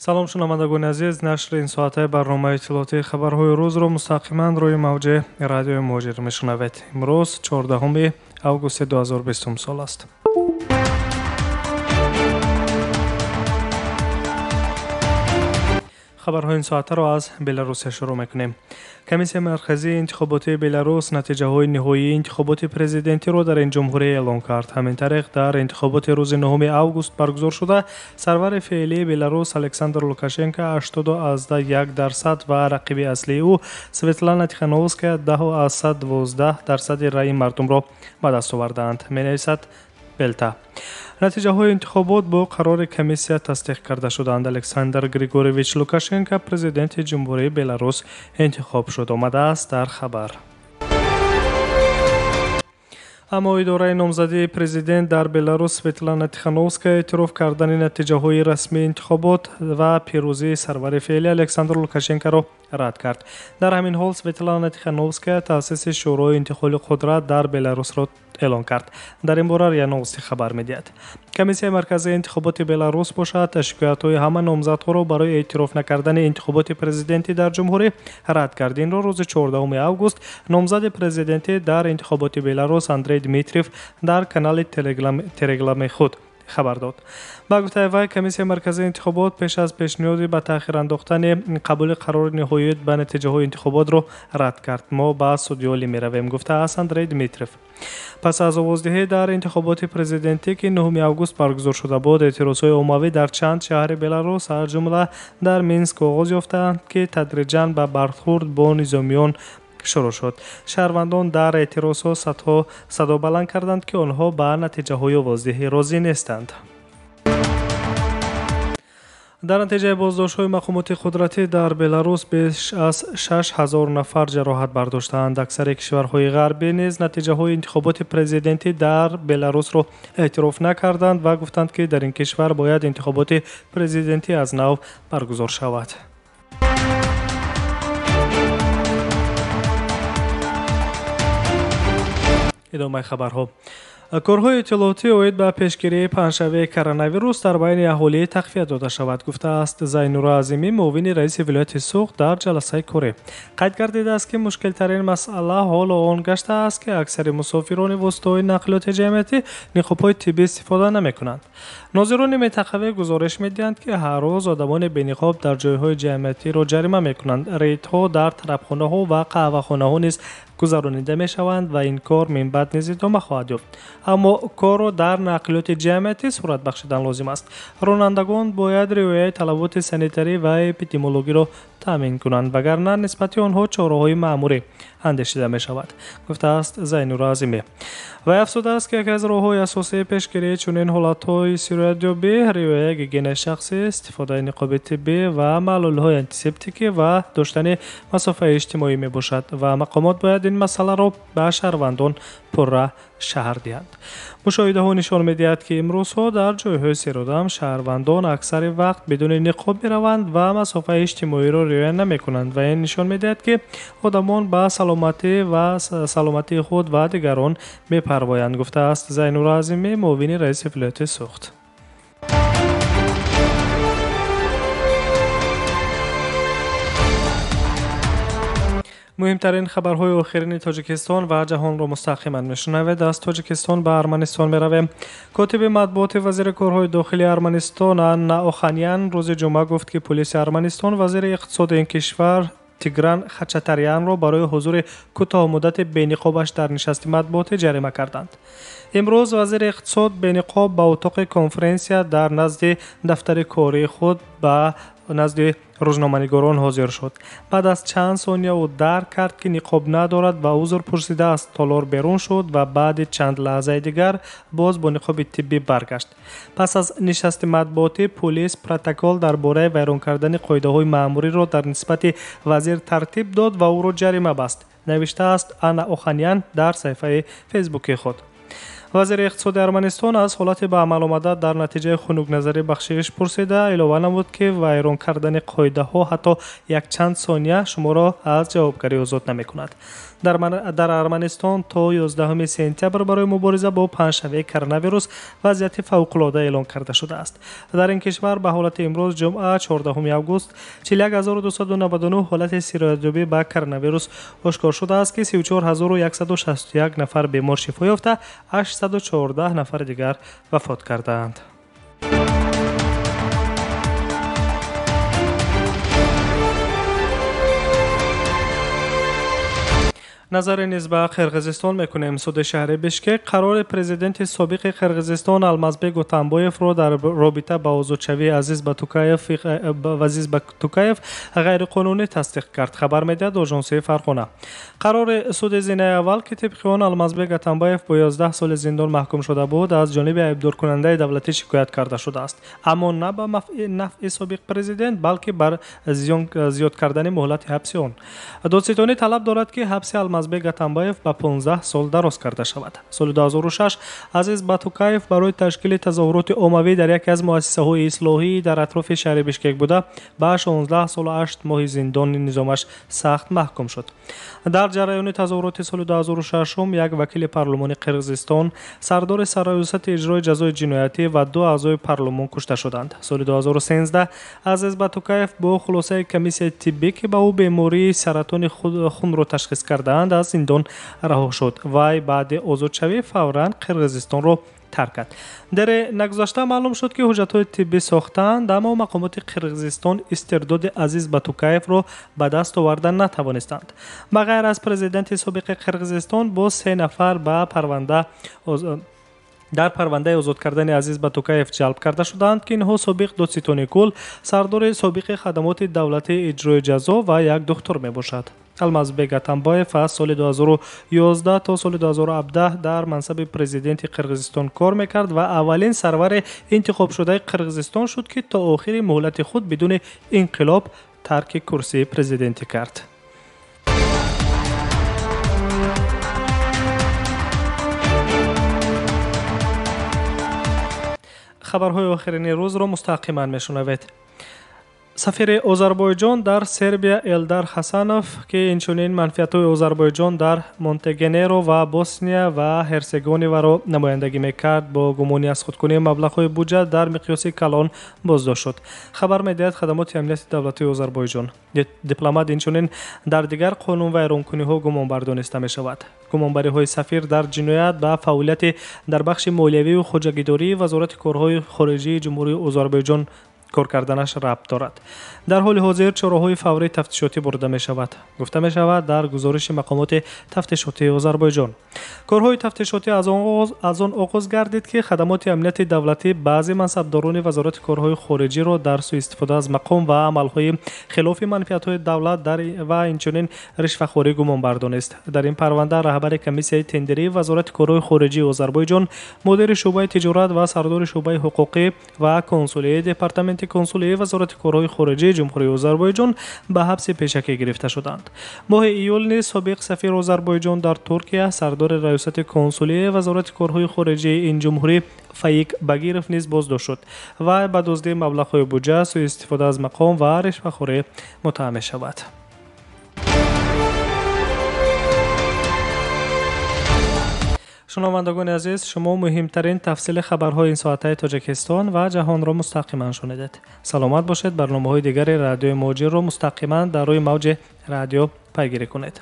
салом шунавандагони азиз, нашри ин соатаи барномаи иттилоотии хабарҳои рӯзро мустақиман рӯи мавҷи радиои муҳоҷир мешунавед. имрӯз 14 августи 2020 сол аст. хабарҳои ин соатаро аз беларусия шурӯъ мекунем. Комиссияи марказии интихоботии Беларус натиҷаҳои ниҳоии интихоботи президентиро дар ин ҷумҳурӣ эълон кард. Ҳамин тариқ дар интихоботи рӯзи 9 август баргузор шуда, сарвари феълии Беларус Александр Лукашенко 80.1% ва рақиби аслии ӯ Светлана Тихановская 10.12% раи мардумро ба даст овардаанд, менависад Белта. натиҷаҳои интихобот бо қарори комиссия тасдиқ карда шуданд. Александр Григорьевич Лукашенко президенти ҷумҳурии Беларус интихоб шуд, омадааст дар хабар. аммо идораи номзадии президент дар Беларус Светлана Тихановская эътироф кардани натиҷаҳои расмии интихобот ва пирӯзии сарвари феълӣ Александр Лукашенкоро рад кард. дар ҳамин ҳол Светлана Тихановская таъсиси шӯрои интиқоли қудрат дар Беларусро эълон кард. дар ин бора риа новости хабар медиҳад. Комиссияи марказии интихоботи Беларус бошад шикоятҳои ҳама номзадҳоро барои эътироф накардани интихоботи президентӣ дар ҷумҳурӣ рад кард. Инро рӯзи 14 август номзади президентӣ дар интихоботи Беларус Андрей Дмитриев дар канали телеграмми худ хабар дод. ба гуфтаи вай, комиссияи марказии интихобот пеш аз пешниҳоди ба таъхир андохтани қабули қарори ниҳоият ба натиҷаҳои интихоботро рад кард. мо ба судёлӣ меравем, гуфтааст Андрей Дмитриев. пас аз овоздиҳӣ дар интихоботи президентӣ ки 9 август баргузор шуда буд, эътирозҳои оммавӣ дар чанд шаҳри Беларус аз ҷумла дар Минск оғоз ёфтанд ки тадриҷан ба бархурд бо низомиён шурӯъ шуд. шаҳрвандон дар эътирозҳо садо баланд карданд ки онҳо ба натиҷаҳои овоздиҳӣ розӣ нестанд. дар натиҷаи боздоштҳои мақомоти қудратӣ дар Беларус беш аз 6000 нафар ҷароҳат бардоштаанд. аксари кишварҳои ғарбӣ низ натиҷаҳои интихоботи президентӣ дар Беларусро эътироф накарданд ва гуфтанд ки дар ин кишвар бояд интихоботи президентӣ аз нав баргузор шавад. идомаи хабарҳо. корҳои иттилоотӣ оид ба пешгирии паҳншавии коронавирус дар байни аҳолӣ тақвият дода шавад, гуфтааст Зайнура Азимӣ, муовини раиси вилояти Суғд дар ҷаласаи корӣ. қайд гардидааст ки мушкилтарин масъала ҳоло он гаштааст ки аксари мусофирони воситаҳои нақлиёти ҷамъиятӣ ниқобҳои тиббӣ истифода намекунанд. нозирони минтақавӣ гузориш медиҳанд ки ҳар рӯз одамони бениқоб дар ҷойҳои ҷамъиятиро ҷарима мекунанд. рейдҳо дар тарабхонаҳо ва қаҳвахонаҳо низ гузаронида мешаванд ва ин кор минбаъд низ идома хоҳад ёфт. аммо корро дар нақлиёти ҷамъиятӣ сурат бахшидан лозим аст. ронандагон бояд риояи талаботи санитарӣ ва эпидемиологиро таъмин кунанд, вагарна нисбати онҳо чораҳои маъмурӣ андешида мешавад, гуфтааст Зайнура Азимӣ. вай афзудааст ки яке аз роҳҳои асосии пешгирии чунин ҳолатҳои сироятёбӣ риояи гигиенаи шахсӣ, истифодаи ниқоби тиббӣ ва маълулҳои антисептикӣ ва доштани масофаи иҷтимоӣ мебошад ва мақомот бояд ин масъаларо ба шаҳрвандон пурра шаҳр диҳанд. мушоҳидаҳо нишон медиҳад ки имрӯзҳо дар ҷойҳои серодам шаҳрвандон аксари вақт бидуни ниқоб мераванд ва масофаи иҷтимоиро риоя намекунанд ва ин нишон медиҳад ки одамон ба саломатии худ ва дигарон мепарвоянд, гуфтааст Зайнура Азимӣ, муовини раиси вилояти Суғд. муҳимтарин хабарҳои охирини Тоҷикистон ва ҷаҳонро мустақиман мешунавед. аз Тоҷикистон ба Арманистон меравем. котиби матбуоти вазири корҳои дохилии Арманистон Анна Оханян рӯзи ҷумъа гуфт ки полиси Арманистон вазири иқтисоди ин кишвар Тигран Хачатарянро барои ҳузури кӯтоҳмуддати бениқобаш дар нишасти матбуотӣ ҷарима карданд. имрӯз вазири иқтисод бениқоб ба утоқи конференсия дар назди дафтари кории худ ба назди рӯзноманигорон ҳозир шуд. баъд аз чанд сония ӯ дарк кард ки ниқоб надорад ва узр пурсида аз толор берун шуд ва баъди чанд лаҳзаи дигар боз бо ниқоби тиббӣ баргашт. пас аз нишасти матбуотӣ полис протокол дар бораи вайрон кардани қоидаҳои маъмуриро дар нисбати вазир тартиб дод ва ӯро ҷарима баст, навиштааст Анна Оханян дар саҳифаи фейсбуки худ. вазири иқтисоди Арманистон аз ҳолати ба амал омада дар натиҷаи хунукназарӣ бахшиш пурсида, илова намуд ки вайрон кардани қоидаҳо ҳатто якчанд сония шуморо аз ҷавобгарӣ озод намекунад. дар Арманистон то 11 сентябр барои мубориза бо панҷшавии коронавирус вазъияти фавқулода эълон карда шудааст. дар ин кишвар ба ҳолати имрӯз ҷумъа 14 август 41299 ҳолати сироятёбӣ ба коронавирус ошкор шудааст ки 34161 нафар бемор шифо ёфта, 814 нафар дигар вафот кардаанд. назаре низ ба Қирғизистон мекунем. суди шаҳри Бишкек қарори президенти собиқи Қирғизистон Алмазбек Отамбоевро дар робита ба озодшавии Азиз Батукаев ғайриқонунӣ тасдиқ кард. хабар медиҳад оҷонсияи Фарғона. қарори суди зинаи аввал ки тибқи он Алмазбек Отамбоев бо 11 соли зиндон маҳкум шуда буд, аз ҷониби айбдоркунандаи давлатӣ шикоят карда шудааст, аммо на ба нафъи собиқ президент, балки бар зиёд кардани муҳлати ҳабси он. додситонӣ талаб дорад ки ҳабси Алмазбек Отамбоев ба 15 сол дароз карда шавад. соли 2006 Азиз Батукаев барои ташкили тазоҳуроти оммавӣ дар яке аз муассисаҳои ислоҳӣ дар атрофи шаҳри Бишкек буда ба 16 солу 8 моҳи зиндони низомаш сахт маҳкум шуд. дар ҷараёни тазоҳуроти соли 2006 як вакили парлумони Қирғизистон, сардори сарраёсати иҷрои ҷазои ҷиноятӣ ва ду аъзои парлумон кушта шуданд. соли 2013 Азиз Батукаев бо хулосаи комиссияи тиббӣ ки ба ӯ бемории саратони хунро ташхис кардаанд аз зиндон раҳо шуд. вай баъди озодшавӣ фавран Қирғизистонро тарк кард. дере нагузашта маълум шуд ки ҳуҷҷатҳои тиббӣ сохтаанд, аммо мақомоти Қирғизистон истирдоди Азиз Батукаевро ба даст оварда натавонистанд. ба ғайр аз президенти собиқи Қирғизистон бо 3 нафар дар парвандаи озод кардани Азиз Батукаев ҷалб карда шуданд ки инҳо собиқ додситони кул, сардори собиқи хадамоти давлатии иҷрои ҷазо ва як духтур мебошад. Алмазбек Отамбоев аз соли 2011 то соли 2017 дар мансаби президенти Қирғизистон кор мекард ва аввалин сарвари интихобшудаи Қирғизистон шуд ки то охири муҳлати худ бидуни инқилоб тарки курсии президентӣ кард. хабарҳои охирини рӯзро мустақиман мешунавед. сафири Озарбойҷон дар Сербия Элдар Хасанов ки инчунин манфиатҳои Озарбойҷон дар Монтегенеро ва Босния ва Ҳерсеговинаро намояндагӣ мекард, бо гумонӣ аз худкунии маблағҳои буҷа дар миқёси калон боздошт шуд. хабар медиҳад хадамоти амнияти давлатии Озарбойҷон. дипломат инчунин дар дигар қонунвайронкуниҳо гумонбар дониста мешавад. гумонбариҳои сафир дар ҷиноят ба фаъолияти дар бахши молиявию хоҷагидории вазорати корҳои хориҷии ҷумҳурии Озарбойҷон кор карданаш рабт дорад. дар ҳоли ҳозир чораҳои фаврии тафтишотӣ бурда мешавад. гуфта мешавад дар гузориши мақомоти тафтишотии Озарбойҷон. корҳои тафтишотӣ аз он оғоз гардид ки хадамоти амнияти давлатӣ баъзе мансабдорони вазорати корҳои хориҷиро дар суистифода аз мақом ва амалҳои хилофи манфиатҳои давлат ва инчунин ришвахорӣ гумонбар донист. дар ин парванда раҳбари комиссияи тендерии вазорати корҳои хориҷии Озарбойҷон, мудири шуъбаи тиҷорат ва сардори шуъбаи ҳуқуқӣ ва консулияи департаменти консулияи вазорати корҳои хориҷии ҷумҳурии Озарбойҷон ба ҳабси пешакӣ гирифта шуданд. моҳи июл низ собиқ сафир Озарбойҷон дар Туркия, сардори раёсати консулияи вазорати корҳои хориҷии ин ҷумҳурӣ Фаик Багиров низ боздошт шуд. вай ба дуздии маблағҳои буҷа, суистифода аз мақом ва ришвахорӣ муттаҳам мешавад. шунавандагони азиз, шумо муҳимтарин тафсили хабарҳои ин соатаи Тоҷикистон ва ҷаҳонро мустақиман шунидед. саломат бошед. барномаҳои дигари радиои Моҷирро мустақиман дар рӯи мавҷи радио пайгирӣ кунед.